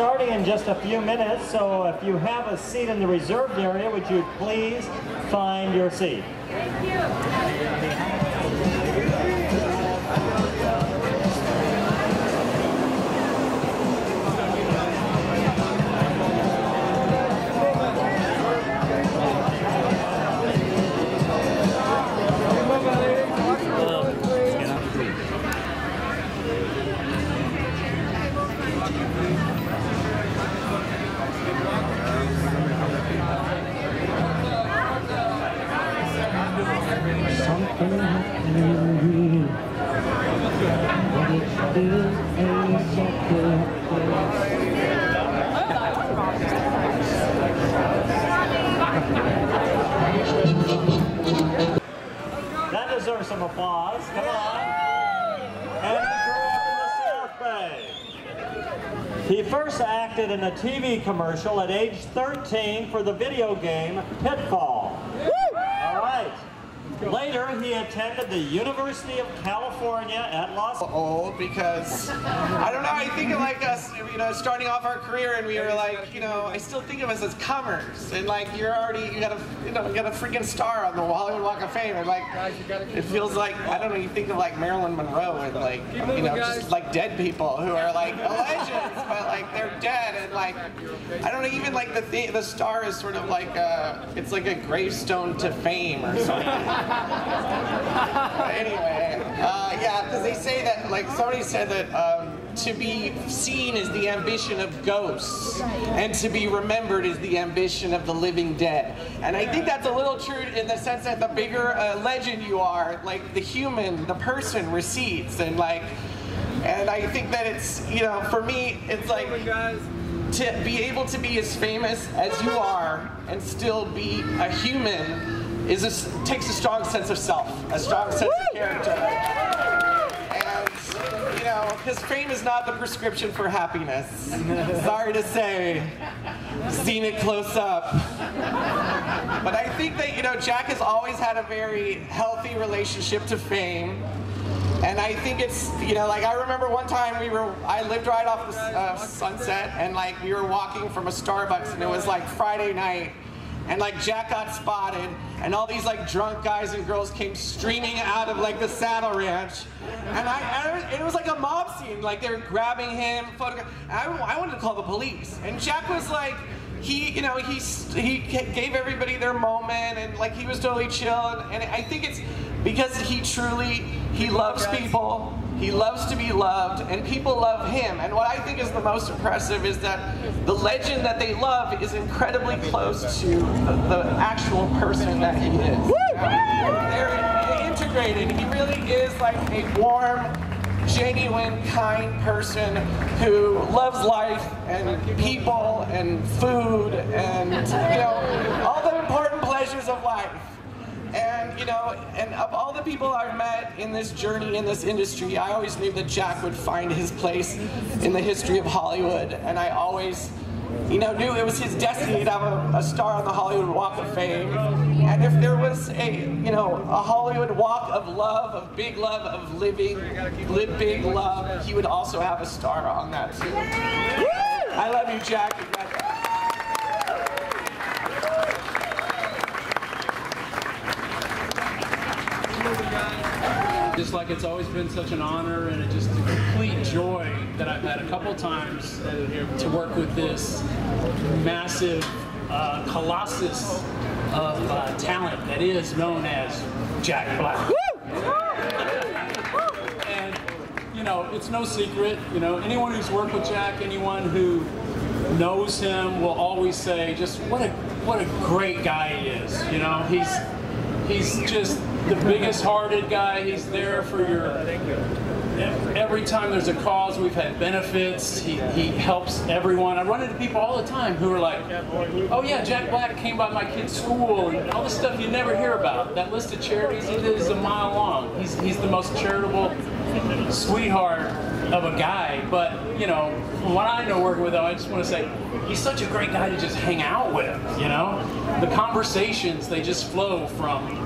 starting in just a few minutes, so if you have a seat in the reserved area, would you please find your seat? Thank you. That deserves some applause. Come on. And he grew up in the South Bay. He first acted in a TV commercial at age 13 for the video game Pitfall. All right. Later, he attended the University of California at Los Angeles. Old because, I don't know, I think of like us, you know, starting off our career and we were like, you know, I still think of us as comers. And like, you got a freaking star on the Hollywood Walk of Fame. And like, it feels like, I don't know, you think of like Marilyn Monroe and like, you know, just like dead people who are like legends, but like they're dead. And like, I don't know, even like the star is sort of like, it's like a gravestone to fame or something. Anyway, yeah, because they say that, like somebody said that to be seen is the ambition of ghosts, and to be remembered is the ambition of the living dead. And I think that's a little true in the sense that the bigger legend you are, like the human, the person recedes, and I think that it's, you know, for me, it's like to be able to be as famous as you are and still be a human takes a strong sense of self, a strong sense of character. And, you know, because fame is not the prescription for happiness. Sorry to say, seen it close up. But I think that, you know, Jack has always had a very healthy relationship to fame. And I think it's, you know, like I remember one time I lived right off the Sunset, and like we were walking from a Starbucks, and it was like Friday night. And like Jack got spotted, and all these like drunk guys and girls came streaming out of like the Saddle Ranch, and it was like a mob scene. Like they were grabbing him, I wanted to call the police, and Jack was like, he gave everybody their moment, and like he was totally chill, and I think it's because he loves people. He loves to be loved, and people love him. And what I think is the most impressive is that the legend that they love is incredibly close to the actual person that he is. They're integrated. He really is like a warm, genuine, kind person who loves life and people and food and, you know, all the important pleasures of life. And, you know, and of all the people I've met in this journey, in this industry, I always knew that Jack would find his place in the history of Hollywood. And I always, you know, knew it was his destiny to have a star on the Hollywood Walk of Fame. And if there was a Hollywood Walk of love, of big love, of live big love, he would also have a star on that too. I love you, Jack. Just like it's always been such an honor and just a complete joy that I've had a couple times to work with this massive colossus of talent that is known as Jack Black. And, you know, it's no secret, you know, anyone who's worked with Jack, anyone who knows him will always say just what a great guy he is. You know, he's just the biggest hearted guy. He's there for every time there's a cause. We've had benefits. He helps everyone. I run into people all the time who are like, oh yeah, Jack Black came by my kid's school, and all the stuff you never hear about. That list of charities he did is a mile long. He's the most charitable sweetheart of a guy. But, you know, from what I know working with him, I just want to say he's such a great guy to just hang out with, you know? The conversations, they just flow from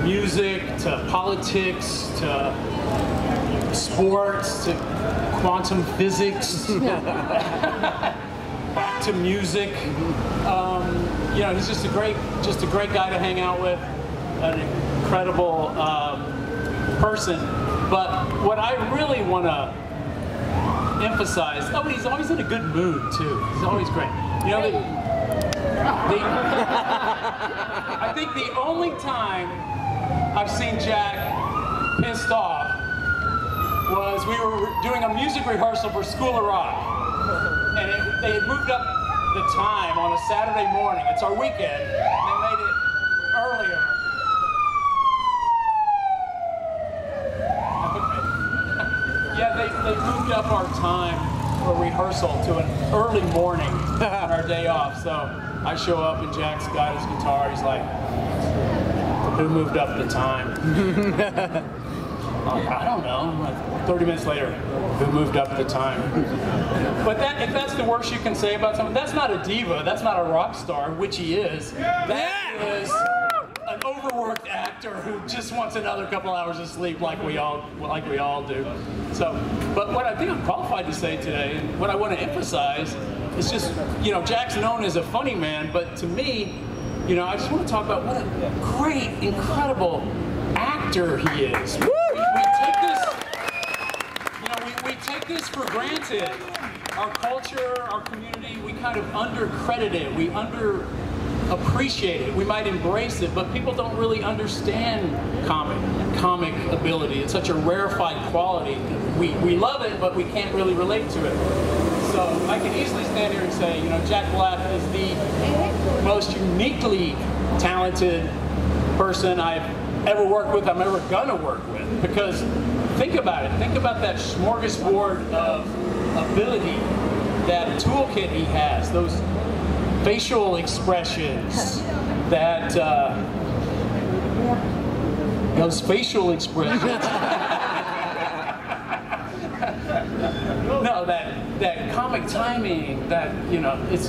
music to politics to sports to quantum physics. into music. You know, he's just a great guy to hang out with, an incredible person. But what I really want to emphasize, he's always in a good mood too. He's always great. You know, I think the only time I've seen Jack pissed off was we were doing a music rehearsal for School of Rock, and they had moved up the time on a Saturday morning. It's our weekend, and they made it earlier. Yeah, they moved up our time for rehearsal to an early morning on our day off. So I show up and Jack's got his guitar. He's like, "Who moved up the time?" I don't know. 30 minutes later, who moved up the time? But if that's the worst you can say about someone, that's not a diva. That's not a rock star, which he is. That is an overworked actor who just wants another couple hours of sleep, like we all do. So, but what I think I'm qualified to say today, and what I want to emphasize, is just, you know, Jack's known as a funny man, but to me, you know, I just want to talk about what a great, incredible actor he is. We take this, you know, we take this for granted. Our culture, our community, we kind of undercredit it. We appreciate it. We might embrace it, but people don't really understand comic ability. It's such a rarefied quality. We love it, but we can't really relate to it. So I can easily stand here and say, you know, Jack Black is the most uniquely talented person I've ever worked with, I'm ever gonna work with. Because think about it. Think about that smorgasbord of ability, that toolkit he has, those facial expressions, those facial expressions. No, that comic timing, that, you know, it's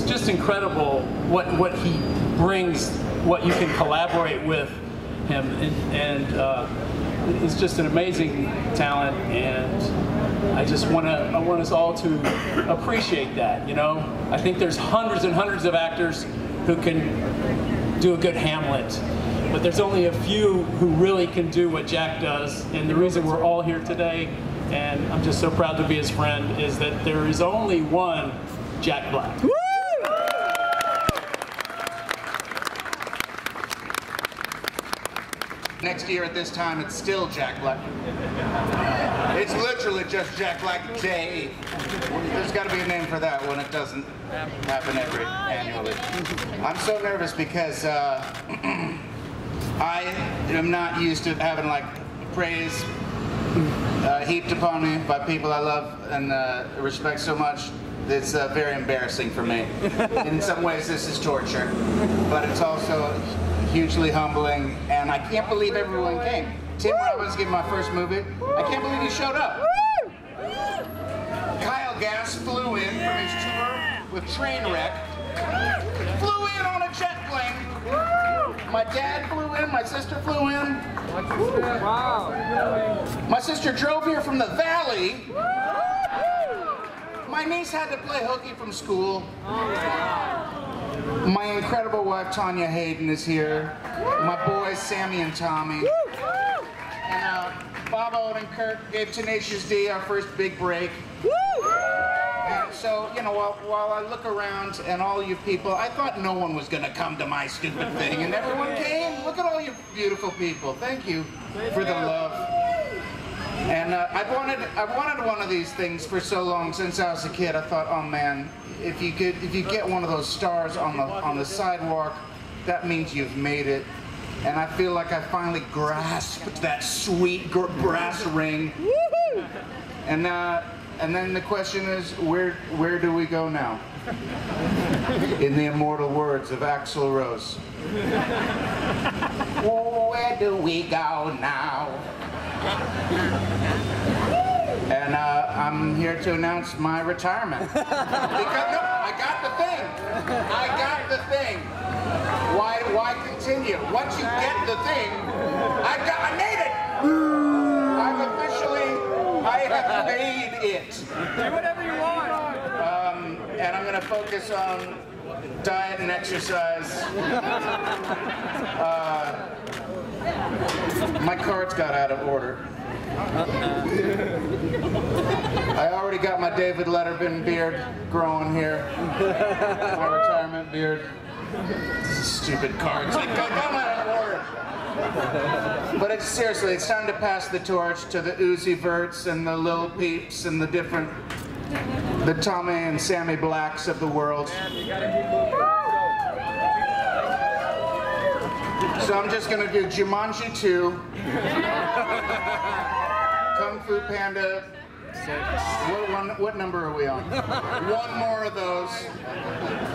just incredible what he brings, what you can collaborate with him, and it's just an amazing talent, and I want us all to appreciate that, you know. I think there's hundreds and hundreds of actors who can do a good Hamlet, but there's only a few who really can do what Jack does, and the reason we're all here today, and I'm just so proud to be his friend, is that there is only one Jack Black. Next year at this time, it's still Jack Black. It's literally just Jack Black Day. There's got to be a name for that when it doesn't happen annually. I'm so nervous because I am not used to having like praise heaped upon me by people I love and respect so much. It's very embarrassing for me. In some ways, this is torture, but it's also hugely humbling, and I can't believe everyone came. Tim Robbins gave my first movie. I can't believe he showed up. Kyle Gass flew in from his tour with Trainwreck. Flew in on a jet plane. My dad flew in, my sister flew in. Wow. My sister drove here from the Valley. My niece had to play hooky from school. My incredible wife, Tanya Hayden, is here. My boys, Sammy and Tommy. And Bob Owen and Kirk gave Tenacious D our first big break. And so, you know, while I look around and all you people, I thought no one was going to come to my stupid thing, and everyone came. Look at all you beautiful people. Thank you for the love. And I've wanted one of these things for so long, since I was a kid. I thought, oh man, if you get one of those stars on the sidewalk, that means you've made it. And I feel like I finally grasped that sweet brass ring. And then the question is, where do we go now? In the immortal words of Axl Rose. Where do we go now? And I'm here to announce my retirement. Because, no, I got the thing. I got the thing. Why continue? Once you get the thing, I made it. I have made it. Do whatever you want. and I'm going to focus on diet and exercise. My cards got out of order. I already got my David Letterman beard growing here. My retirement beard. Stupid cards. They got out of order. But seriously, it's time to pass the torch to the Uzi Verts and the Lil Peeps and the Tommy and Sammy Blacks of the world. So I'm just gonna do Jumanji 2, Kung Fu Panda. What number are we on? One more of those.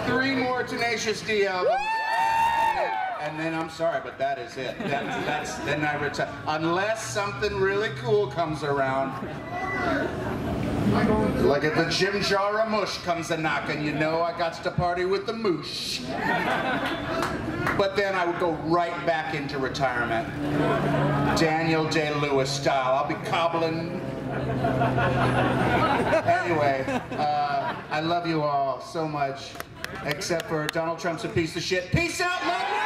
3 more Tenacious D albums. And then I'm sorry, but that is it. Then I retire. Unless something really cool comes around. Like if the Jim Jar of Mush comes a-knocking, you know I got to party with the moosh. But then I would go right back into retirement. Daniel Day-Lewis style. I'll be cobbling. Anyway, I love you all so much. Except for Donald Trump's a piece of shit. Peace out, love you!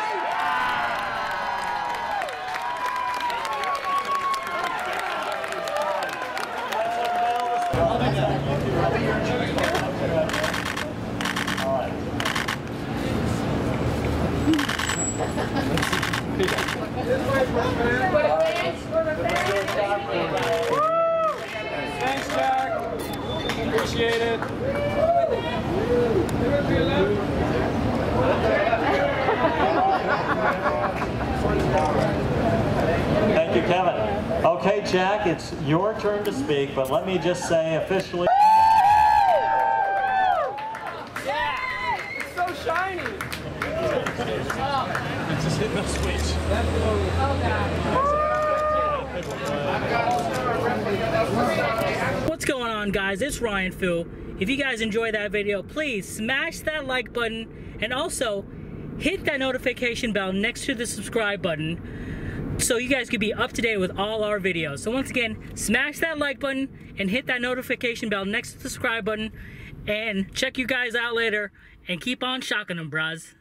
Thanks, Jack. Appreciate it. Thank you, Kevin. Okay, Jack, it's your turn to speak, but let me just say officially. Yeah! It's so shiny! It's just hitting the switch. What's going on, guys? It's Ryan Fu. If you guys enjoyed that video, please smash that like button and also hit that notification bell next to the subscribe button so you guys can be up to date with all our videos. So once again, smash that like button and hit that notification bell next to the subscribe button, and check you guys out later and keep on shocking them, bros.